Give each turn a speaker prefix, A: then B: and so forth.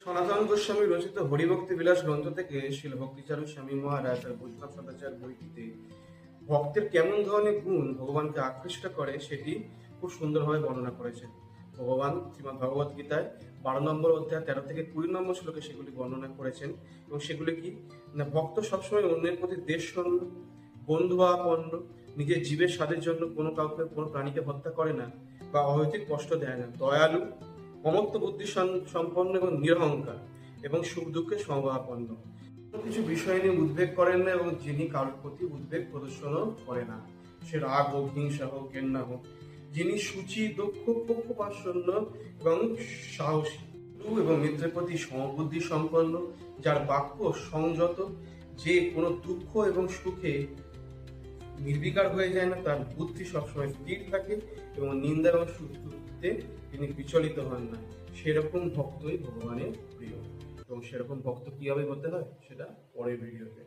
A: সনাতন গোস্বামী রচিত হরিভক্তি বিলাস গ্রন্থ থেকে শিল ভক্তিচারু স্বামী মহারাজ আর বৈষ্ণব সদাচার বইটিতে ভক্তের কেমন ধরনের গুণ ভগবানকে আকৃষ্ট করে সেটি খুব সুন্দরভাবে বর্ণনা করেছেন। ভগবান শ্রীমদ্ ভগবত গীতায় 12 নম্বর অধ্যায় 13 থেকে 20 নম্বর শ্লোকে সেগুলি বর্ণনা করেছেন। এবং সেগুলি কি না, ভক্ত সবসময় অন্যের প্রতি দেশশূন্য, বন্ধু আপন্ন, নিজের জীবের স্বাদের জন্য কোনো কাউকে কোনো প্রাণীকে হত্যা করে না বা অহেতুক কষ্ট দেয় না, দয়ালু, মমত্ব বুদ্ধি সম্পন্ন এবং নিরহংকার এবং সুখ দুঃখে সমভাবাপন্ন, কোনো কিছু বিষয় নিয়ে উদ্বেগ করেন না এবং যিনি কারোর প্রতি উদ্বেগ প্রদর্শনও করে না, সে রাগ হোক, হিংসা হোক, ঘেন্না হোক, যিনি সূচি, দক্ষ, পক্ষপাতশূন্য এবং সাহসী এবং মিত্রের প্রতি সমবুদ্ধি সম্পন্ন, যার বাক্য সংযত, যে কোনো দুঃখ এবং সুখে নির্বিকার হয়ে যায় না, তার বুদ্ধি সবসময় স্থির থাকে এবং নিন্দা এবং সুখে তিনি বিচলিত হন না, সেরকম ভক্তই ভগবানের প্রিয়। এবং সেরকম ভক্ত কিভাবে হতে হয় সেটা পরের ভিডিওতে।